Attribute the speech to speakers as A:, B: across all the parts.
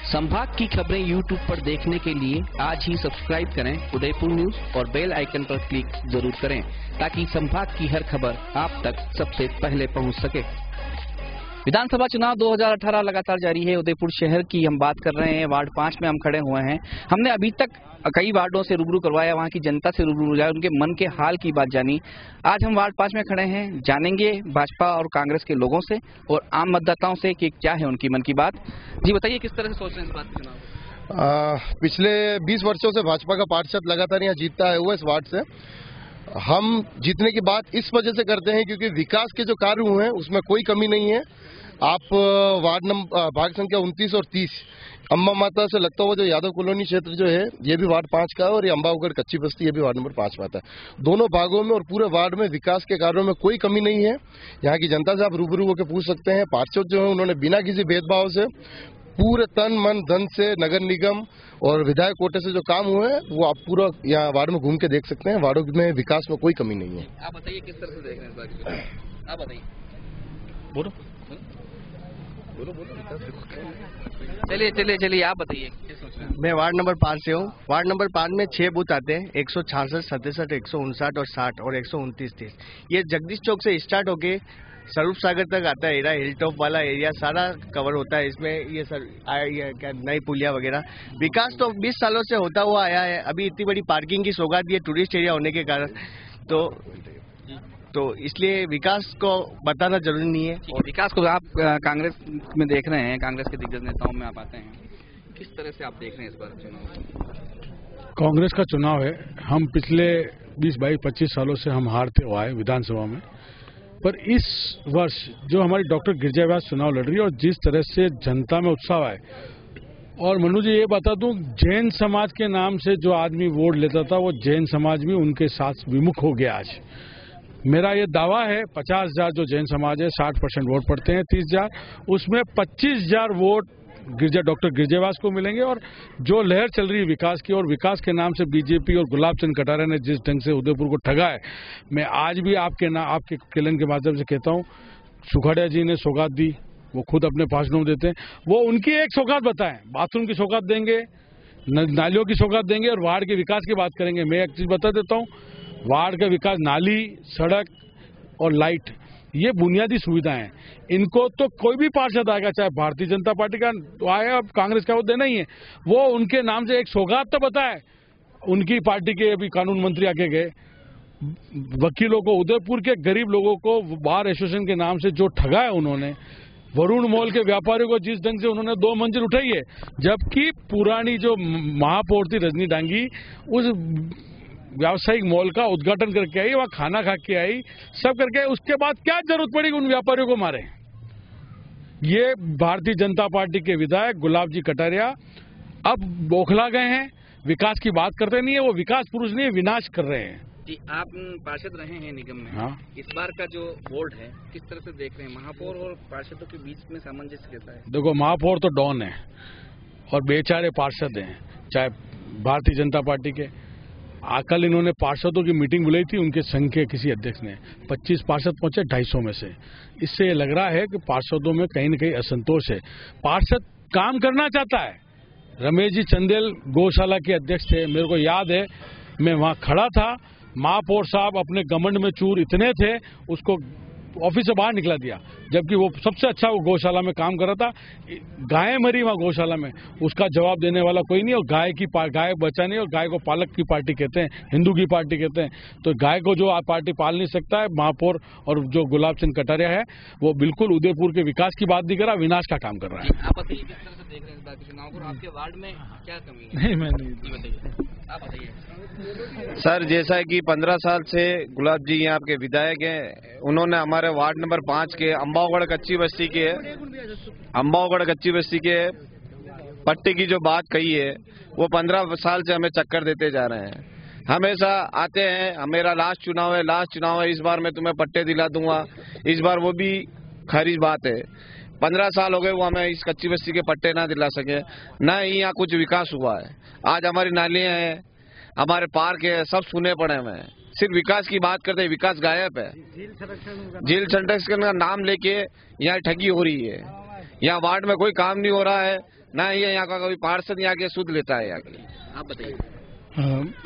A: संभाग की खबरें यूट्यूब पर देखने के लिए आज ही सब्सक्राइब करें उदयपुर न्यूज और बेल आइकन पर क्लिक जरूर करें ताकि संभाग की हर खबर आप तक सबसे पहले पहुंच सके। विधानसभा चुनाव 2018 लगातार जारी है। उदयपुर शहर की हम बात कर रहे हैं। वार्ड 5 में हम खड़े हुए हैं। हमने अभी तक कई वार्डों से रूबरू करवाया, वहां की जनता से रूबरू हुआ, उनके मन के हाल की बात जानी। आज हम वार्ड 5 में खड़े हैं, जानेंगे भाजपा और कांग्रेस के लोगों से और आम मतदाताओं से कि क्या है उनकी मन की बात। जी बताइए, किस तरह से सोच रहे हैं इस बात के चुनाव?
B: पिछले 20 वर्षों से भाजपा का पार्षद लगातार यहाँ जीतता है हुआ इस वार्ड से। हम जीतने की बात इस वजह से करते हैं क्योंकि विकास के जो कार्य हुए हैं उसमें कोई कमी नहीं है। आप वार्ड नंबर भाग संख्या 29 और 30 अम्बा माता से लगता हुआ जो यादव कॉलोनी क्षेत्र जो है ये भी वार्ड 5 का है और ये अम्बावगढ़ कच्ची बस्ती ये भी वार्ड नंबर 5 में आता है। दोनों भागों में और पूरे वार्ड में विकास के कार्यों में कोई कमी नहीं है। यहाँ की जनता से आप रूबरू होकर पूछ सकते हैं। पार्षद जो है उन्होंने बिना किसी भेदभाव से पूरे तन मन धन से नगर निगम और विधायक कोटे से जो काम हुए हैं वो आप पूरा यहाँ वार्ड में घूम के देख सकते हैं। वार्डों में विकास में कोई कमी नहीं है।
A: आप बताइए किस तरह से देख रहे हैं इस बात को? आप बताइए। बोलो चलिए आप बताइए।
C: मैं वार्ड नंबर 5 से हूँ। वार्ड नंबर 5 में 6 बूथ आते हैं, 166, 67, 159 और 60 और 129, 30। ये जगदीश चौक से स्टार्ट होके स्वरूप सागर तक आता है। हिल टॉप वाला एरिया सारा कवर होता है। इसमें ये क्या नई पुलिया वगैरह विकास तो 20 सालों से होता हुआ आया है। अभी इतनी बड़ी पार्किंग की सौगात ये टूरिस्ट एरिया होने के कारण तो इसलिए विकास को बताना जरूरी नहीं है।
A: और विकास को आप कांग्रेस में देख रहे हैं, कांग्रेस के दिग्गज नेताओं में आप आते हैं, किस तरह से आप देख रहे हैं इस बार चुनाव?
D: कांग्रेस का चुनाव है। हम पिछले 20, 22, 25 सालों से हम हारते हुए आए विधानसभा में, पर इस वर्ष जो हमारी डॉक्टर गिरिजा व्यास चुनाव लड़ रही है और जिस तरह से जनता में उत्साह है, और मनु जी ये बता दूं, जैन समाज के नाम से जो आदमी वोट लेता था वो जैन समाज भी उनके साथ विमुख हो गया। आज मेरा ये दावा है 50,000 जो जैन समाज है 60% वोट पड़ते हैं, 30,000 उसमें 25,000 वोट डॉक्टर गिरिजावास को मिलेंगे। और जो लहर चल रही है विकास की और विकास के नाम से बीजेपी और गुलाब चंद कटारिया ने जिस ढंग से उदयपुर को ठगा है, मैं आज भी आपके किलन के माध्यम से कहता हूँ, सुखाड़िया जी ने सौगात दी, वो खुद अपने भाषणों में देते हैं, वो उनकी एक सौगात बताएं। बाथरूम की सौगात देंगे, नालियों की सौगात देंगे और वार्ड के विकास की बात करेंगे। मैं एक चीज बता देता हूँ, वार्ड का विकास, नाली, सड़क और लाइट, ये बुनियादी सुविधाएं हैं। इनको तो कोई भी पार्षद आएगा, चाहे भारतीय जनता पार्टी का आया, कांग्रेस का, वो देना ही है। वो उनके नाम से एक सौगात तो बताए। उनकी पार्टी के अभी कानून मंत्री आके गए, वकीलों को, उदयपुर के गरीब लोगों को बार एसोसिएशन के नाम से जो ठगा है उन्होंने, वरुण मॉल के व्यापारियों को जिस ढंग से उन्होंने 2 मंजिल उठाई है, जबकि पुरानी जो महापौर थी रजनी डांगी उस व्यावसायिक मॉल का उद्घाटन करके आई, वहां खाना खा के आई, सब करके आई। उसके बाद क्या जरूरत पड़ी उन व्यापारियों को मारे? ये भारतीय जनता पार्टी के विधायक गुलाब जी कटारिया अब बौखला गए हैं, विकास की बात करते नहीं है। वो विकास पुरुष नहीं है, विनाश कर रहे हैं।
A: जी, आप पार्षद रहे हैं निगम में।
D: हाँ।
A: इस बार का जो बोर्ड है किस तरह से देख रहे हैं? महापौर और पार्षदों के बीच में सामंजस्य कैसा है?
D: देखो, महापौर तो डॉन है और बेचारे पार्षद हैं, चाहे भारतीय जनता पार्टी के। कल इन्होंने पार्षदों की मीटिंग बुलाई थी, उनके संघ के किसी अध्यक्ष ने 25 पार्षद पहुंचे 250 में से। इससे ये लग रहा है कि पार्षदों में कहीं न कहीं असंतोष है। पार्षद काम करना चाहता है। रमेश जी चंदेल गौशाला के अध्यक्ष थे, मेरे को याद है, मैं वहां खड़ा था। महापौर साहब अपने घमंड में चूर इतने थे, उसको ऑफिस से बाहर निकला दिया, जबकि वो सबसे अच्छा वो गौशाला में काम कर रहा था। गायें मरी वहां गौशाला में, उसका जवाब देने वाला कोई नहीं। और गाय बचानी और गाय को पालक की पार्टी कहते हैं, हिंदू की पार्टी कहते हैं। तो गाय को जो पार्टी पाल नहीं सकता है, महापौर और जो गुलाब चंद कटारिया है, वो बिल्कुल उदयपुर के विकास की बात नहीं कर रहा, विनाश का काम कर रहा है।
A: आप बताइए किस तरह से देख रहे हैं इस बार के चुनाव को? आपके वार्ड में क्या कमी है?
D: नहीं, मैं नहीं
A: बताइए, आप बताइए।
E: सर, जैसा कि 15 साल से गुलाब जी यहाँ आपके विधायक हैं, उन्होंने हमारे वार्ड नंबर 5 के अम्बावगढ़ कच्ची बस्ती के पट्टे की जो बात कही है, वो 15 साल से हमें चक्कर देते जा रहे हैं। हमेशा आते हैं, मेरा लास्ट चुनाव है, इस बार मैं तुम्हें पट्टे दिला दूंगा। इस बार वो भी खरी बात है। 15 साल हो गए वो हमें इस कच्ची बस्ती के पट्टे ना दिला सके, न ही यहाँ कुछ विकास हुआ है। आज हमारी नालियां हैं, हमारे पार्क है, सब सुने पड़े हुए हैं। सिर्फ विकास की बात करते हैं, विकास गायब है। झील संरक्षण का नाम लेके यहाँ ठगी हो रही है। यहाँ वार्ड में कोई काम नहीं हो रहा है, ना ये यहाँ का कोई पार्षद यहाँ के सुध लेता है यहाँ की।
A: आप बताइए।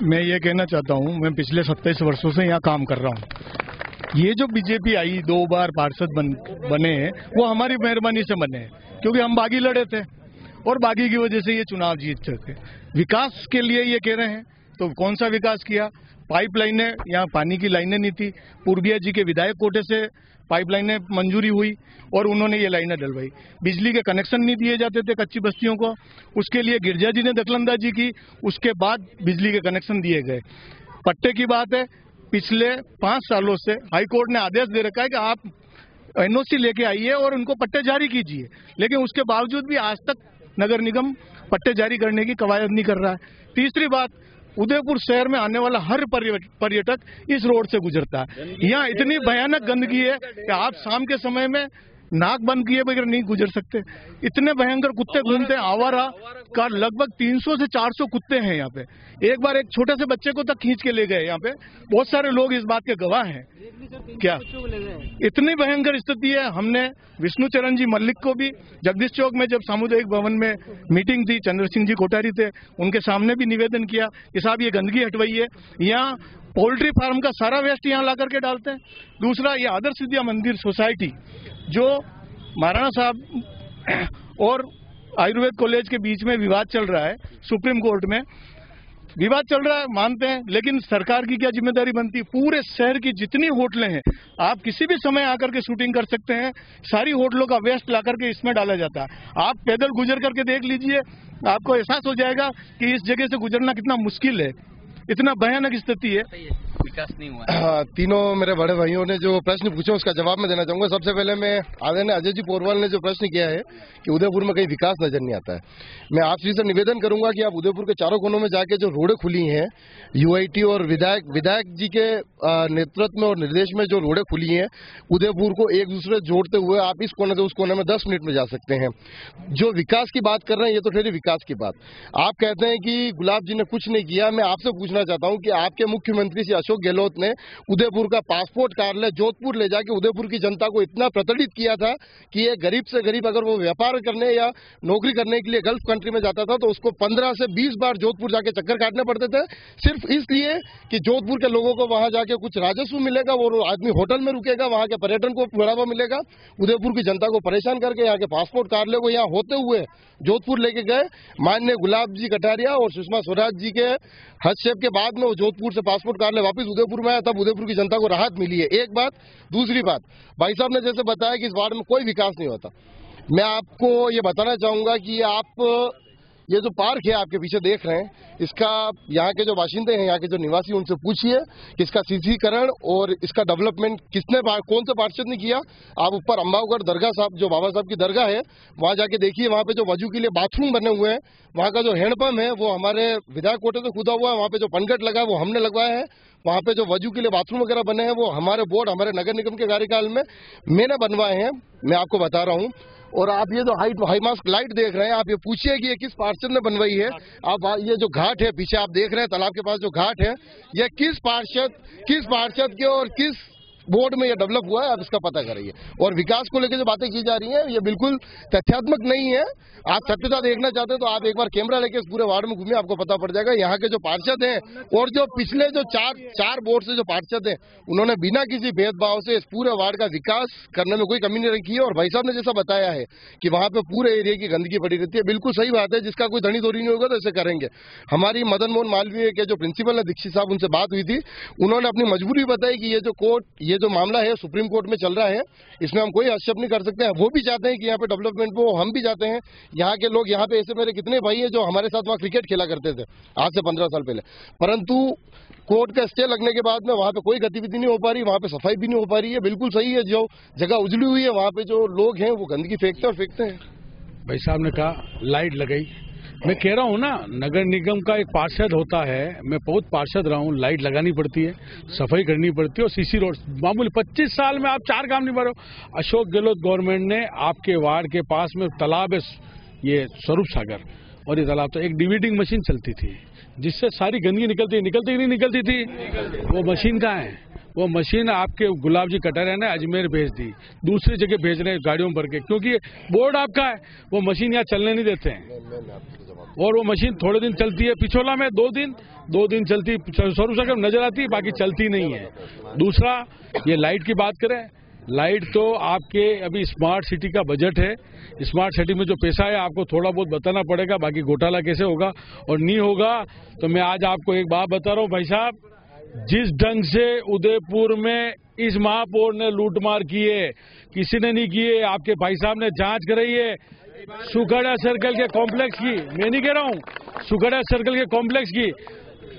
F: मैं ये कहना चाहता हूँ, मैं पिछले 27 वर्षों से यहाँ काम कर रहा हूँ। ये जो बीजेपी आई 2 बार पार्षद बने हैं, वो हमारी मेहरबानी से बने हैं, क्योंकि हम बागी लड़े थे और बागी की वजह से ये चुनाव जीत सके। विकास के लिए ये कह रहे हैं, तो कौन सा विकास किया? पाइपलाइनें, यहाँ पानी की लाइनें नहीं थी, पूर्बिया जी के विधायक कोटे से पाइपलाइनें मंजूरी हुई और उन्होंने ये लाइनें डलवाई। बिजली के कनेक्शन नहीं दिए जाते थे कच्ची बस्तियों को, उसके लिए गिरजा जी ने दखलंदाजी की, उसके बाद बिजली के कनेक्शन दिए गए। पट्टे की बात है, पिछले 5 सालों से हाईकोर्ट ने आदेश दे रखा है कि आप एनओसी लेके आइए और उनको पट्टे जारी कीजिए, लेकिन उसके बावजूद भी आज तक नगर निगम पट्टे जारी करने की कवायद नहीं कर रहा है। तीसरी बात, उदयपुर शहर में आने वाला हर पर्यटक इस रोड से गुजरता है। यहाँ इतनी भयानक गंदगी है कि आप शाम के समय में नाक बंद किए बगैर नहीं गुजर सकते। इतने भयंकर कुत्ते घूमते हैं, आवारा का लगभग 300 से 400 कुत्ते हैं यहाँ पे। एक बार एक छोटे से बच्चे को तक खींच के ले गए यहाँ पे, बहुत सारे लोग इस बात के गवाह हैं। क्या इतनी भयंकर स्थिति है। हमने विष्णु चरण जी मल्लिक को भी जगदीश चौक में जब सामुदायिक भवन में मीटिंग थी, चंद्र सिंह जी कोठारी थे, उनके सामने भी निवेदन किया कि साहब ये गंदगी हटवाइए। यहाँ पोल्ट्री फार्म का सारा वेस्ट यहाँ ला करके डालते हैं। दूसरा, ये आदर्श विद्या मंदिर सोसाइटी जो महाराणा साहब और आयुर्वेद कॉलेज के बीच में विवाद चल रहा है, सुप्रीम कोर्ट में विवाद चल रहा है, मानते हैं, लेकिन सरकार की क्या जिम्मेदारी बनती है? पूरे शहर की जितनी होटलें हैं, आप किसी भी समय आकर के शूटिंग कर सकते हैं। सारी होटलों का वेस्ट ला करके इसमें डाला जाता है। आप पैदल गुजर करके देख लीजिए, आपको एहसास हो जाएगा कि इस जगह से गुजरना कितना मुश्किल है। इतना भयानक स्थिति है।
A: विकास नहीं हुआ।
B: तीनों मेरे बड़े भाइयों ने जो प्रश्न पूछे उसका जवाब मैं देना चाहूंगा। सबसे पहले मैं आदरणीय अजय जी पोरवाल ने जो प्रश्न किया है कि उदयपुर में कहीं विकास नजर नहीं आता है, मैं आप से निवेदन करूंगा कि आप उदयपुर के चारों कोनों में जाके जो रोडें खुली हैं, यूआईटी और विधायक जी के नेतृत्व में और निर्देश में जो रोडें खुली हैं, उदयपुर को एक दूसरे जोड़ते हुए आप इस कोने से उस कोने में 10 मिनट में जा सकते हैं। जो विकास की बात कर रहे हैं, ये तो ठहरी विकास की बात। आप कहते हैं कि गुलाब जी ने कुछ नहीं किया। मैं आपसे पूछना चाहता हूं कि आपके मुख्यमंत्री श्री अशोक गहलोत ने उदयपुर का पासपोर्ट कार्यालय जोधपुर ले जाके उदयपुर की जनता को इतना प्रताड़ित किया था कि ये गरीब से गरीब अगर वो व्यापार करने या नौकरी करने के लिए गल्फ कंट्री में जाता था तो उसको 15 से 20 बार जोधपुर जाके चक्कर काटने पड़ते थे, सिर्फ इसलिए कि जोधपुर के लोगों को वहां जाके कुछ राजस्व मिलेगा, वो आदमी होटल में रुकेगा, वहां के पर्यटन को बढ़ावा मिलेगा। उदयपुर की जनता को परेशान करके यहाँ के पासपोर्ट कार्यालय को यहाँ होते हुए जोधपुर लेके गए। माननीय गुलाब जी कटारिया और सुषमा स्वराज जी के हस्तक्षेप के बाद में वो जोधपुर से पासपोर्ट कार्यालय वापस उदयपुर में आया, तब उदयपुर की जनता को राहत मिली है। एक बात। दूसरी बात, भाई साहब ने जैसे बताया कि इस वार्ड में कोई विकास नहीं होता, मैं आपको ये बताना चाहूंगा कि आप ये जो पार्क है आपके पीछे देख रहे हैं, इसका यहाँ के जो बाशिंदे हैं, यहाँ के जो निवासी, उनसे पूछिए कि इसका सीसीकरण और इसका डेवलपमेंट कौन से पार्षद ने किया। आप ऊपर अंबावगढ़ दरगाह साहब, जो बाबा साहब की दरगाह है, वहाँ जाके देखिए। वहाँ पे जो वजू के लिए बाथरूम बने हुए हैं, वहाँ का जो हैंडपंप है वो हमारे विधायक कोटे से खुदा हुआ है। वहाँ पे जो पनघट लगा है वो हमने लगवाया है। वहाँ पे जो वजू के लिए बाथरूम वगैरह बने हैं वो हमारे बोर्ड, हमारे नगर निगम के कार्यकाल में मैंने बनवाए हैं, मैं आपको बता रहा हूँ। और आप ये जो हाई मास्क लाइट देख रहे हैं, आप ये पूछिए कि ये किस पार्षद ने बनवाई है। आप ये जो घाट है पीछे आप देख रहे हैं, तालाब के पास जो घाट है, ये किस पार्षद के और किस बोर्ड में ये डेवलप हुआ है, आप इसका पता करिए। और विकास को लेकर जो बातें की जा रही हैं ये बिल्कुल तथ्यात्मक नहीं है। आप सत्यता देखना चाहते हैं तो आप एक बार कैमरा लेके इस पूरे वार्ड में घूमिए, आपको पता पड़ जाएगा। यहाँ के जो पार्षद हैं और जो पिछले जो चार बोर्ड से जो पार्षद हैं, उन्होंने बिना किसी भेदभाव से इस पूरे वार्ड का विकास करने में कोई कमी नहीं रखी है। और भाई साहब ने जैसा बताया है कि वहाँ पे पूरे एरिया की गंदगी पड़ी रहती है, बिल्कुल सही बात है। जिसका कोई धनी धोरी नहीं होगा तो ऐसे करेंगे। हमारी मदन मोहन मालवीय के जो प्रिंसिपल है दीक्षित साहब, उनसे बात हुई थी, उन्होंने अपनी मजबूरी बताई कि ये जो मामला है सुप्रीम कोर्ट में चल रहा है, इसमें हम कोई हस्तक्षेप नहीं कर सकते हैं। वो भी चाहते हैं कि यहाँ पे डेवलपमेंट हो, हम भी चाहते हैं। यहाँ के लोग, यहाँ पे ऐसे मेरे कितने भाई हैं जो हमारे साथ वहाँ क्रिकेट खेला करते थे आज से 15 साल पहले, परंतु कोर्ट का स्टे लगने के बाद में वहाँ पे कोई गतिविधि नहीं हो पा रही, वहाँ पे सफाई भी नहीं हो पा रही है। बिल्कुल सही है, जो जगह उजली हुई है वहाँ पे जो लोग हैं वो गंदगी फेंकते हैं।
D: भाई साहब ने कहा लाइट लगाई, मैं कह रहा हूँ ना, नगर निगम का एक पार्षद होता है, मैं बहुत पार्षद रहा हूँ, लाइट लगानी पड़ती है, सफाई करनी पड़ती है और सीसी रोड मामूली 25 साल में आप 4 काम नहीं कर रहे हो। अशोक गहलोत गवर्नमेंट ने आपके वार्ड के पास में तालाब है, ये स्वरूप सागर, और ये तालाब तो एक डिविडिंग मशीन चलती थी जिससे सारी गंदगी निकलती ही नहीं निकलती थी। वो मशीन कहाँ है? वो मशीन आपके गुलाब जी कटारिया ने अजमेर भेज दी, दूसरी जगह भेज रहे हैं गाड़ियों भर के, क्योंकि बोर्ड आपका है, वो मशीन यहाँ चलने नहीं देते हैं। और वो मशीन थोड़े दिन चलती है, पिछोला में 2 दिन चलती, स्वरूप सागर नजर आती है, बाकी चलती नहीं है। दूसरा, ये लाइट की बात करें, लाइट तो आपके अभी स्मार्ट सिटी का बजट है, स्मार्ट सिटी में जो पैसा है आपको थोड़ा बहुत बताना पड़ेगा, बाकी घोटाला कैसे होगा और नहीं होगा। तो मैं आज आपको एक बात बता रहा हूँ भाई साहब, जिस ढंग से उदयपुर में इस महापौर ने लूटमार की है, किसी ने नहीं की है। आपके भाई साहब ने जांच कराई है सुखड़ा सर्कल के कॉम्प्लेक्स की, मैं नहीं कह रहा हूँ, सुखड़ा सर्कल के कॉम्प्लेक्स की,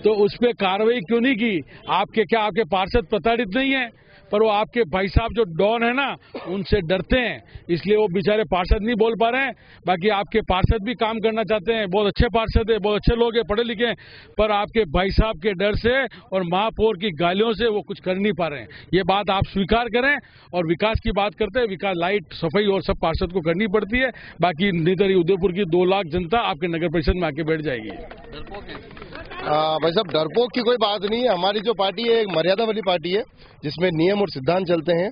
D: तो उस पर कार्रवाई क्यों नहीं की? आपके पार्षद प्रताड़ित नहीं है, पर वो आपके भाई साहब जो डॉन है ना, उनसे डरते हैं, इसलिए वो बेचारे पार्षद नहीं बोल पा रहे हैं। बाकी आपके पार्षद भी काम करना चाहते हैं, बहुत अच्छे पार्षद है, बहुत अच्छे लोग हैं, पढ़े लिखे हैं, पर आपके भाई साहब के डर से और महापौर की गालियों से वो कुछ कर नहीं पा रहे हैं। ये बात आप स्वीकार करें। और विकास की बात करते हैं, विकास, लाइट, सफाई और सब पार्षद को करनी पड़ती है, बाकी निधर उदयपुर की 2 लाख जनता आपके नगर परिषद में आके बैठ जाएगी।
B: भाई साहब, डरपोक की कोई बात नहीं है। हमारी जो पार्टी है एक मर्यादा वाली पार्टी है, जिसमें नियम और सिद्धांत चलते हैं,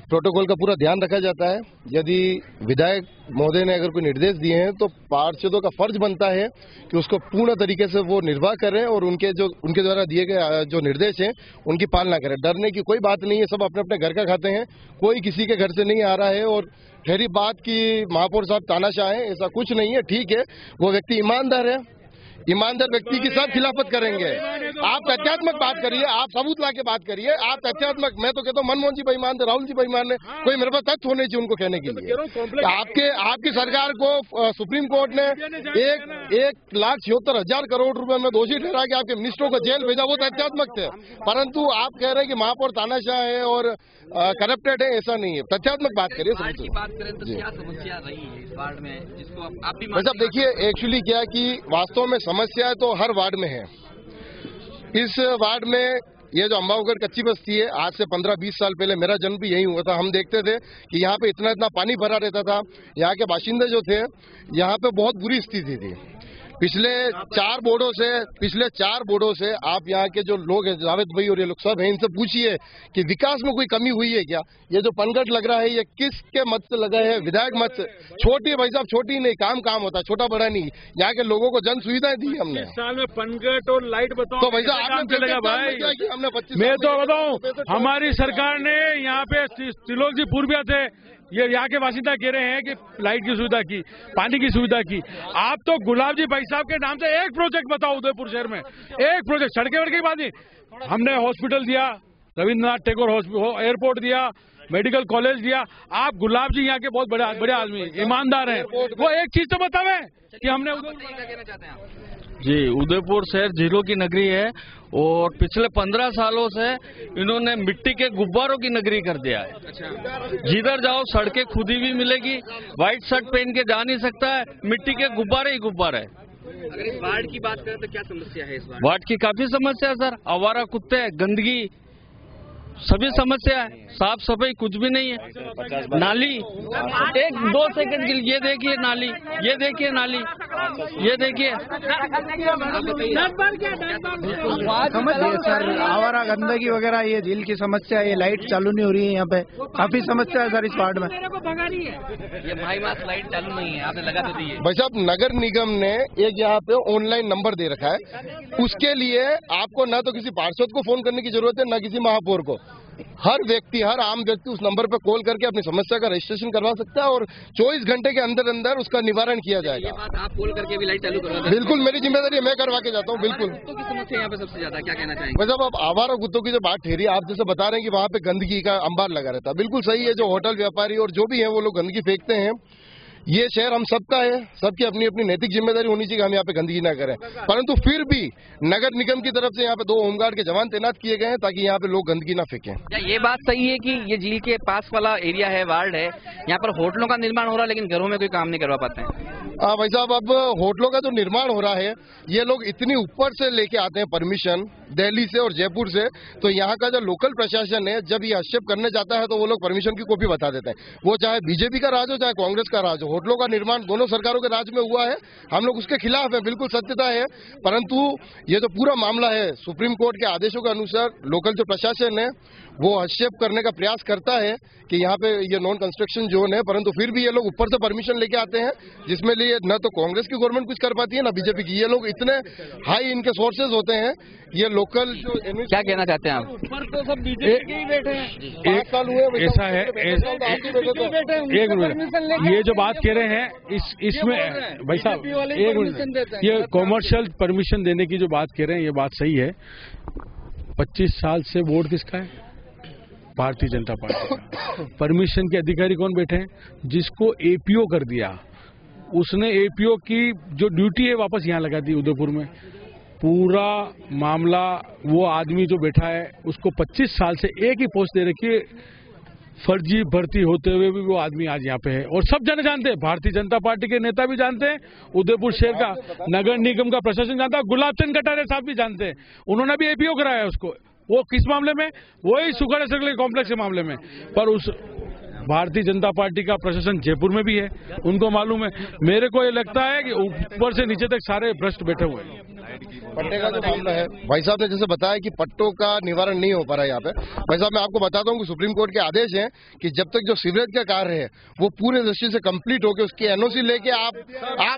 B: प्रोटोकॉल का पूरा ध्यान रखा जाता है। यदि विधायक महोदय ने अगर कोई निर्देश दिए हैं तो पार्षदों का फर्ज बनता है कि उसको पूर्ण तरीके से वो निर्वाह करें और उनके द्वारा दिए गए जो निर्देश हैं उनकी पालना करें। डरने की कोई बात नहीं है, सब अपने अपने घर का खाते हैं, कोई किसी के घर से नहीं आ रहा है। और खैरी बात की महापौर साहब तानाशाह हैं, ऐसा कुछ नहीं है। ठीक है, वो व्यक्ति ईमानदार है, ईमानदार व्यक्ति की सब खिलाफत करेंगे। आप तथ्यात्मक बात करिए, आप सबूत ला के बात करिए, आप तथ्यात्मक। मैं तो कहता हूँ मनमोहन जी बेईमान थे, राहुल जी बेईमान है, कोई मेरे पास तथ्य होने चाहिए उनको कहने के लिए। आपकी सरकार को सुप्रीम कोर्ट ने 1,76,000 करोड़ रुपए में दोषी ठहरा के आपके मिनिस्टरों को जेल भेजा, वो तथ्यात्मक थे। परंतु आप कह रहे हैं कि महापौर तानाशाह है और करप्टेड है, ऐसा नहीं है। तथ्यात्मक बात करिए।
A: बात करें तो क्या समस्या रही है इस वार्ड में, जिसको आप भी
B: मतलब देखिए, एक्चुअली क्या कि वास्तव में समस्या तो हर वार्ड में है। इस वार्ड में ये जो अम्बावगढ़ कच्ची बस्ती है, आज से 15-20 साल पहले मेरा जन्म भी यही हुआ था। हम देखते थे कि यहाँ पे इतना पानी भरा रहता था। यहाँ के बाशिंदे जो थे, यहाँ पे बहुत बुरी स्थिति थी। पिछले 4 बोर्डों से आप यहाँ के जो लोग हैं, जावेद भाई और ये लोग सब हैं, इनसे पूछिए कि विकास में कोई कमी हुई है क्या? ये जो पनघट लग रहा है, ये किसके मत से लगा है? विधायक मत से। छोटी भाई साहब, छोटी नहीं, काम होता है, छोटा बड़ा नहीं। यहाँ के लोगों को जन सुविधाएं दी हमने।
D: 25 साल में पनघट और लाइट बताओ
B: तो भाई साहब, आपने
D: चलेगा भाई?
B: हमने 25,
D: मैं तो बताऊं, हमारी सरकार ने यहाँ पे त्रिलोक जी पूर्विया थे, ये यहाँ के बासिंदा कह रहे हैं कि लाइट की सुविधा की, पानी की सुविधा की। आप तो गुलाब जी भाई साहब के नाम से एक प्रोजेक्ट बताओ उदयपुर शहर में, एक प्रोजेक्ट। सड़कें वड़के की बात नहीं, हमने हॉस्पिटल दिया, रविंद्रनाथ टैगोर एयरपोर्ट दिया, मेडिकल कॉलेज दिया। आप गुलाब जी यहाँ के बहुत बड़े आदमी, ईमानदार हैं, वो एक चीज तो बतावे कि हमने
A: कहना चाहते हैं।
C: जी, उदयपुर शहर झीलों की नगरी है और पिछले 15 सालों से इन्होंने मिट्टी के गुब्बारों की नगरी कर दिया है। जिधर जाओ सड़कें खुदी भी मिलेगी, व्हाइट शर्ट पहन के जा नहीं सकता है, मिट्टी के गुब्बारे ही गुब्बारे।
A: अगर इस वार्ड की बात करें तो क्या समस्या है इस
C: वार्ड की? काफी समस्या है सर, आवारा कुत्ते, गंदगी, सभी समस्या है। साफ सफाई कुछ भी नहीं है। नाली 1-2 सेकंड के लिए, ये देखिए नाली, ये देखिए नाली, ये देखिए।
G: सर, आवारा गंदगी वगैरह, ये झील की समस्या है, ये लाइट चालू नहीं हो रही है यहाँ पे, काफी समस्या है सर इस वार्ड में।
A: ये भाई मास लाइट चालू नहीं है, आपने लगा तो दी है।
B: भाई साहब, नगर निगम ने एक यहाँ पे ऑनलाइन नंबर दे रखा है, उसके लिए आपको ना तो किसी पार्षद को फोन करने की जरूरत है, ना किसी महापौर को। हर व्यक्ति, हर आम व्यक्ति उस नंबर पर कॉल करके अपनी समस्या का रजिस्ट्रेशन करवा सकता है और 24 घंटे के अंदर अंदर उसका निवारण किया जाएगा।
A: ये बात आप कॉल करके भी लाइट चालू करवा दें?
B: बिल्कुल, मेरी जिम्मेदारी है, मैं करवा के जाता हूँ। बिल्कुल।
A: कुत्तों की समस्या यहाँ पे सबसे ज्यादा, क्या कहना चाहेंगे?
B: भाई साहब, अब आवारा कुत्तों की जो बात ठहरी, आप जैसे बता रहे हैं कि वहाँ पे गंदगी का अंबार लगा रहता है, बिल्कुल सही है। जो होटल व्यापारी और जो भी है वो लोग गंदगी फेंकते हैं। ये शहर हम सबका है, सबकी अपनी अपनी नैतिक जिम्मेदारी होनी चाहिए कि हम यहाँ पे गंदगी ना करें। परंतु फिर भी नगर निगम की तरफ से यहाँ पे 2 होमगार्ड के जवान तैनात किए गए हैं ताकि यहाँ पे लोग गंदगी ना फेंकें।
A: क्या ये बात सही है कि ये झील के पास वाला एरिया है, वार्ड है, यहाँ पर होटलों का निर्माण हो रहा है लेकिन घरों में कोई काम नहीं करवा पाते हैं?
B: भाई साहब, अब होटलों का जो निर्माण हो रहा है, ये लोग इतनी ऊपर से लेके आते हैं परमिशन, दिल्ली से और जयपुर से, तो यहाँ का जो लोकल प्रशासन है जब ये हस्तक्षेप करने जाता है तो वो लोग परमिशन की कॉपी बता देते हैं। वो चाहे बीजेपी का राज हो चाहे कांग्रेस का राज हो, होटलों का निर्माण दोनों सरकारों के राज में हुआ है, हम लोग उसके खिलाफ है, बिल्कुल सत्यता है। परंतु ये जो पूरा मामला है सुप्रीम कोर्ट के आदेशों के अनुसार लोकल जो प्रशासन है वो हस्तक्षेप करने का प्रयास करता है कि यहाँ पे ये नॉन कंस्ट्रक्शन जोन है, परंतु फिर भी ये लोग ऊपर से परमिशन लेके आते हैं, जिसमें लिए न तो कांग्रेस की गवर्नमेंट कुछ कर पाती है न बीजेपी की। ये लोग इतने हाई इनके सोर्सेज होते हैं, ये लोकल जो
A: क्या कहना चाहते हैं आप?
H: ऊपर तो सब बीजेपी के ही बैठे हैं।
B: 5 साल हुए
D: ऐसा है, एक मिनट, ये जो बात कह रहे हैं इसमें भाई साहब एक मिनट, ये कॉमर्शियल परमिशन देने की जो बात कह रहे हैं ये बात सही है। 25 साल से वोट किसका है? भारतीय जनता पार्टी का। परमिशन के अधिकारी कौन बैठे हैं? जिसको एपीओ कर दिया, उसने एपीओ की जो ड्यूटी है वापस यहाँ लगा दी उदयपुर में। पूरा मामला वो आदमी जो बैठा है उसको 25 साल से एक ही पोस्ट दे रखी है, फर्जी भर्ती होते हुए भी वो आदमी आज यहाँ पे है। और सब जने जानते हैं, भारतीय जनता पार्टी के नेता भी जानते हैं, उदयपुर शहर का नगर निगम का प्रशासन जानता है, गुलाब चंद कटारिया साहब भी जानते हैं, उन्होंने भी एपीओ कराया है उसको। वो किस मामले में? वही सुखाड़ा सर्कल कॉम्प्लेक्स के मामले में। पर उस भारतीय जनता पार्टी का प्रशासन जयपुर में भी है, उनको मालूम है। मेरे को ये लगता है कि ऊपर से नीचे तक सारे भ्रष्ट बैठे हुए हैं।
B: पट्टे का जो मामला है, भाई साहब ने जैसे बताया कि पट्टों का निवारण नहीं हो पा रहा है यहाँ पे। भाई साहब मैं आपको बताता हूँ कि सुप्रीम कोर्ट के आदेश हैं कि जब तक जो सीवरेज का कार्य है वो पूरे दृष्टि से कंप्लीट होकर उसकी एनओसी लेके आप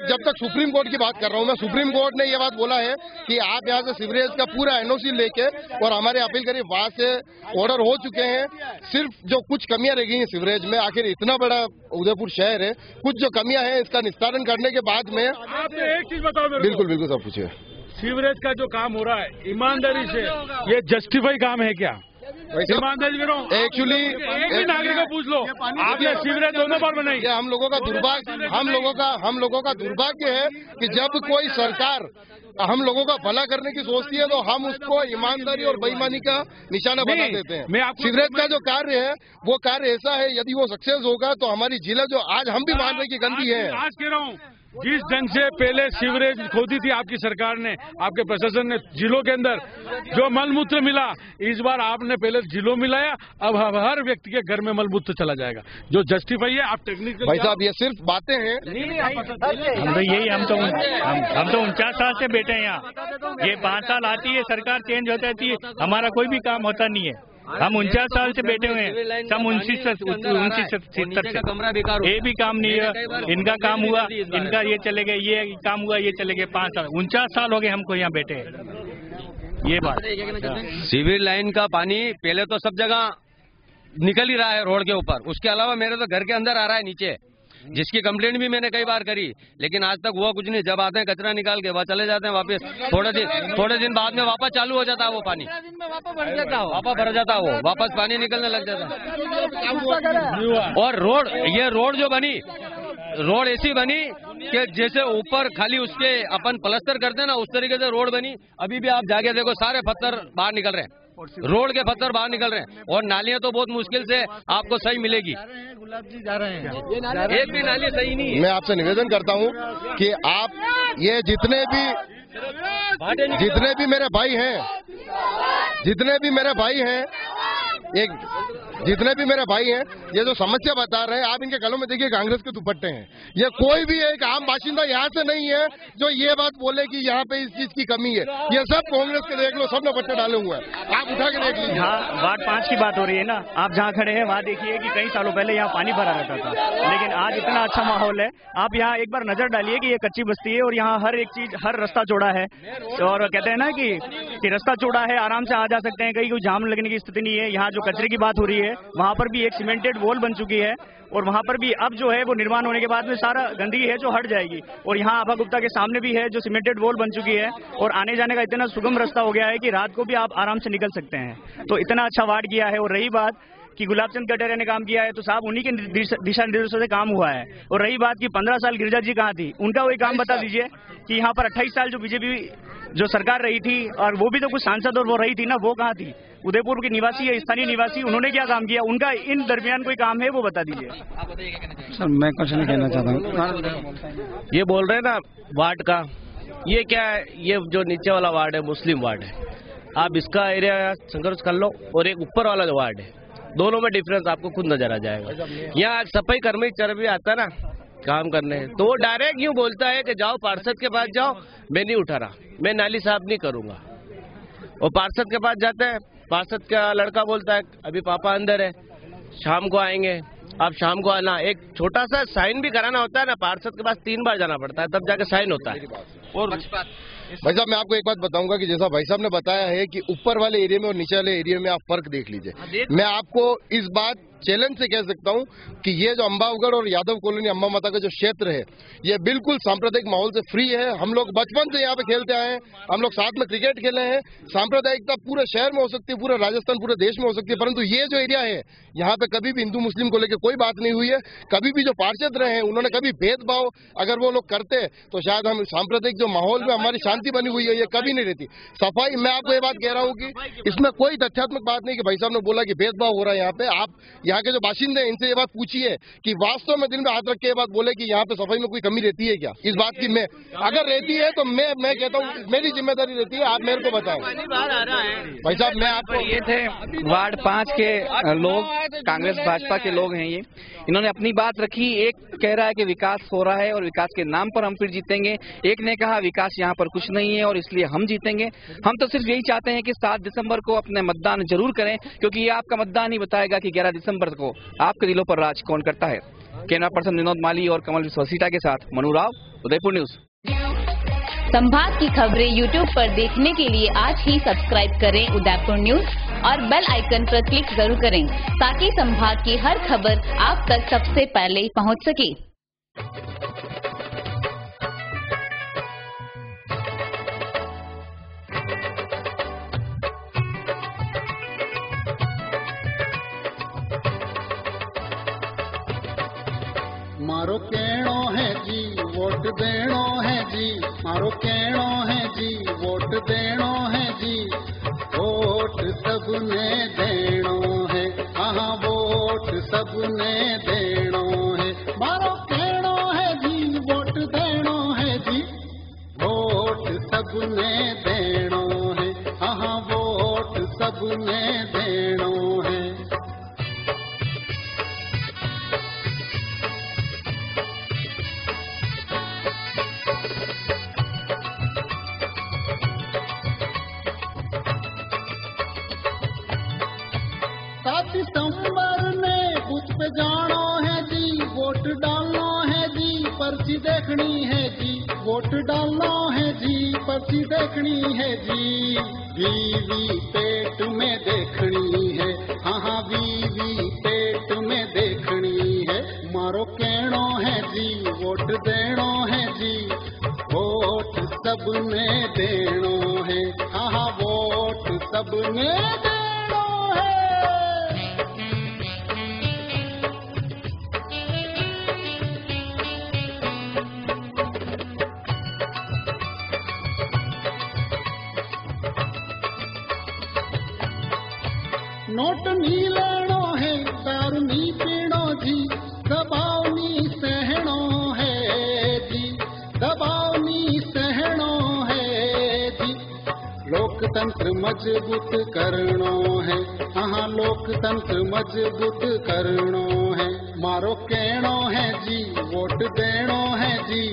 B: जब तक सुप्रीम कोर्ट की बात कर रहा हूँ मैं, सुप्रीम कोर्ट ने ये बात बोला है कि आप यहाँ से सीवरेज का पूरा एनओसी लेके और हमारे अपील करिए, वहां से ऑर्डर हो चुके हैं। सिर्फ जो कुछ कमियां रह गई हैं सीवरेज में, आखिर इतना बड़ा उदयपुर शहर है, कुछ जो कमियां हैं इसका निस्तारण करने के बाद में
D: आपने एक चीज बताओ मेरे को।
B: बिल्कुल बिल्कुल सब पूछिए।
D: सीवरेज का जो काम हो रहा है ईमानदारी से, ये जस्टिफाई काम है क्या? ईमानदारी करो।
B: एक्चुअली
D: एक भी नागरिक को पूछ लो, आपने सीवरेज दोनों बार बनाई।
B: ये हम लोगों का दुर्भाग्य, हम लोगों का दुर्भाग्य है कि जब कोई सरकार हम लोगों का भला करने की सोचती है तो हम उसको ईमानदारी और बेईमानी का निशाना बना देते हैं। सीवरेज का जो कार्य है वो कार्य ऐसा है, यदि वो सक्सेस होगा तो हमारी जिला जो आज हम भी मान रहे की गंदी है।
D: आज कह रहा हूँ, जिस ढंग से पहले सीवरेज खोदी थी आपकी सरकार ने, आपके प्रशासन ने, जिलों के अंदर जो मलमूत्र मिला, इस बार आपने पहले जिलों मिलाया, अब हर व्यक्ति के घर में मलमूत्र चला जाएगा। जो जस्टिफाई है आप टेक्निकल।
B: भाई साहब ये सिर्फ बातें हैं।
H: हम तो यही हम तो 49 साल से बैठे हैं यहाँ। ये 5 साल आती है सरकार, चेंज हो जाती है, हमारा कोई भी काम होता नहीं है। हम 49 साल से बैठे हुए हैं, सब 79 से कमरा बेकार, ये भी काम नहीं है। इनका काम हुआ, इनका ये चले गए, ये काम हुआ, ये चले गए। 5 साल 49 साल हो गए हमको यहाँ बैठे हैं। ये बात,
I: सिविल लाइन का पानी पहले तो सब जगह निकल ही रहा है रोड के ऊपर, उसके अलावा मेरे तो घर के अंदर आ रहा है नीचे, जिसकी कंप्लेंट भी मैंने कई बार करी, लेकिन आज तक हुआ कुछ नहीं। जब आते हैं कचरा निकाल के वहाँ चले जाते हैं वापस, थोड़े दिन बाद में वापस चालू हो जाता है वो पानी, वापस भर जाता है वो, वापस पानी निकलने लग जाता है। और ये रोड जो बनी, रोड ऐसी बनी कि जैसे ऊपर खाली उसके अपन प्लास्टर करते हैं ना, उस तरीके से रोड बनी। अभी भी आप जाके देखो, सारे पत्थर बाहर निकल रहे हैं, रोड के पत्थर बाहर निकल रहे हैं, और नालियां तो बहुत मुश्किल से आपको सही मिलेगी।
H: गुलाब जी जा रहे हैं,
I: एक भी नाली सही नहीं है।
B: मैं आपसे निवेदन करता हूं कि आप ये जितने भी मेरे भाई हैं, जितने भी मेरे भाई हैं, ये जो समस्या बता रहे हैं, आप इनके गलों में देखिए कांग्रेस के दुपट्टे हैं। ये कोई भी एक आम बाशिंदा यहाँ से नहीं है जो ये बात बोले कि यहाँ पे इस चीज की कमी है। ये सब कांग्रेस के देख लो, सब ने दुपट्टे डाले हुए हैं, आप उठा के देख लीजिए।
H: हाँ, वार्ड 5 की बात हो रही है ना, आप जहाँ खड़े हैं वहाँ देखिए कि कई सालों पहले यहाँ पानी भरा रहता था, लेकिन आज इतना अच्छा माहौल है। आप यहाँ एक बार नजर डालिए कि ये कच्ची बस्ती है और यहाँ हर एक चीज, हर रास्ता चौड़ा है। और कहते हैं ना कि रास्ता चौड़ा है, आराम से आ जा सकते हैं, कहीं कोई जाम लगने की स्थिति नहीं है। यहाँ जो कचरे की बात हो रही है, वहाँ पर भी एक सीमेंटेड वॉल बन चुकी है, और वहाँ पर भी अब जो है वो निर्माण होने के बाद में सारा गंदगी है जो हट जाएगी। और यहाँ आभा गुप्ता के सामने भी है जो सीमेंटेड वॉल बन चुकी है, और आने जाने का इतना सुगम रास्ता हो गया है कि रात को भी आप आराम से निकल सकते हैं। तो इतना अच्छा वार्ड किया है। और रही बात कि गुलाब चंद कटारिया ने काम किया है, तो साहब उन्हीं के दिशा निर्देशों से काम हुआ है। और रही बात कि 15 साल गिरिजा जी कहाँ थी, उनका वही काम बता दीजिए कि यहाँ पर 28 साल जो बीजेपी जो सरकार रही थी, और वो भी तो कुछ सांसद और वो रही थी ना, वो कहाँ थी? उदयपुर के निवासी या स्थानीय निवासी, उन्होंने क्या काम किया? उनका इन दरमियान कोई काम है वो बता दीजिए।
G: सर मैं कुछ नहीं कहना चाहता हूँ।
E: ये बोल रहे हैं ना वार्ड का, ये क्या है, ये जो नीचे वाला वार्ड है मुस्लिम वार्ड है।
C: आप इसका एरिया संघर्ष कर लो और एक ऊपर वाला जो वार्ड है, दोनों में डिफरेंस आपको खुद नजर आ जाएगा। यहाँ सफाई कर्मी चरबी आता है ना काम करने, तो वो डायरेक्ट यूँ बोलता है कि जाओ पार्षद के पास जाओ, मैं नहीं उठा रहा, मैं नाली साफ नहीं करूंगा। और पार्षद के पास जाते हैं, पार्षद का लड़का बोलता है अभी पापा अंदर है, शाम को आएंगे, आप शाम को आना। एक छोटा सा साइन भी कराना होता है ना, पार्षद के पास 3 बार जाना पड़ता है, तब जाके साइन होता है। और
B: भाई साहब मैं आपको एक बात बताऊंगा कि जैसा भाई साहब ने बताया है कि ऊपर वाले एरिया में और नीचे वाले एरिया में आप फर्क देख लीजिए। मैं आपको इस बात चैलेंज से कह सकता हूं कि ये जो अंबावगढ़ और यादव कॉलोनी अम्बा माता का जो क्षेत्र है, ये बिल्कुल सांप्रदायिक माहौल से फ्री है। हम लोग बचपन से यहाँ पे खेलते आए हैं, हम लोग साथ में क्रिकेट खेले हैं। सांप्रदायिकता पूरे शहर में हो सकती है, पूरे राजस्थान, पूरे देश में हो सकती है, परंतु ये जो एरिया है यहाँ पे कभी भी हिंदू मुस्लिम को लेकर कोई बात नहीं हुई है। कभी भी जो पार्षद रहे हैं उन्होंने कभी भेदभाव अगर वो लोग करते तो शायद हम सांप्रदायिक जो माहौल में हमारी शांति बनी हुई है ये कभी नहीं रहती। सफाई, मैं आपको ये बात कह रहा हूँ कि इसमें कोई तथ्यात्मक बात नहीं कि भाई साहब ने बोला कि भेदभाव हो रहा है यहाँ पे। आप यहाँ के जो बाशिंदे हैं इनसे ये बात पूछिए कि वास्तव में दिल में हाथ रख के ये बात बोले कि यहाँ पे सफाई में कोई कमी रहती है क्या। इस बात की मैं अगर रहती है तो मैं कहता हूँ मेरी जिम्मेदारी रहती है, आप मेरे को बताएं। भाई साहब मैं आपको,
A: ये थे वार्ड 5 के लोग, कांग्रेस भाजपा के लोग हैं ये, इन्होंने अपनी बात रखी। एक कह रहा है कि विकास हो रहा है और विकास के नाम पर हम फिर जीतेंगे, एक ने कहा विकास यहाँ पर कुछ नहीं है और इसलिए हम जीतेंगे। हम तो सिर्फ यही चाहते हैं कि 7 दिसंबर को अपने मतदान जरूर करें, क्योंकि ये आपका मतदान ही बताएगा कि 11 दिसंबर को आपके दिलों पर राज कौन करता है। कैमरा पर्सन विनोद माली और कमल विश्वसीटा के साथ मनु राव, उदयपुर न्यूज।
J: संभाग की खबरें यूट्यूब पर देखने के लिए आज ही सब्सक्राइब करें उदयपुर न्यूज और बेल आइकन पर क्लिक जरूर करें, ताकि संभाग की हर खबर आप तक सबसे पहले पहुंच सके।
K: मारो कहणो है जी वोट देणो है जी, मारो कहणो है जी वोट देणो है जी, वोट सबने देणो है, हाँ वोट सबने देणो है। मारो कहणो है जी वोट देणो है जी, वोट सबने देणो है, हाँ वोट सबने देणो है। दिसंबर ने बूथ पे जाना है जी, वोट डालना है जी, पर्ची देखनी है जी, वोट डालना है जी, पर्ची देखनी है जी। वीवी पेट में देखनी है, हाँ वीवी पेट में देखनी है। मारो कहणो है जी वोट देणो है जी, वोट सबने देणो है, हाँ वोट सबने देणो है। नोट नी लेनो है, दारू नी पीनो जी, दबाव नी सहनो है जी, दबाव नी सहनो है जी। लोकतंत्र मजबूत करनो है, हाँ लोकतंत्र मजबूत करनो है। मारो कहणो है जी वोट देणो है जी,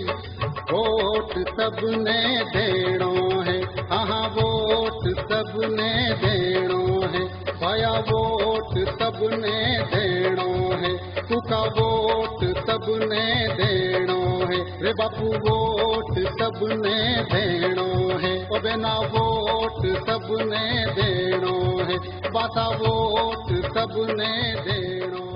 K: वोट सबने देणो है, हाँ वोट सबने देणो है। भाया वोट सबने देणो है, तुका वोट सबने देणो है, रे बापू वोट सबने देणो है, ओ बेना वोट सबने देणो है, बाता वोट सबने देणो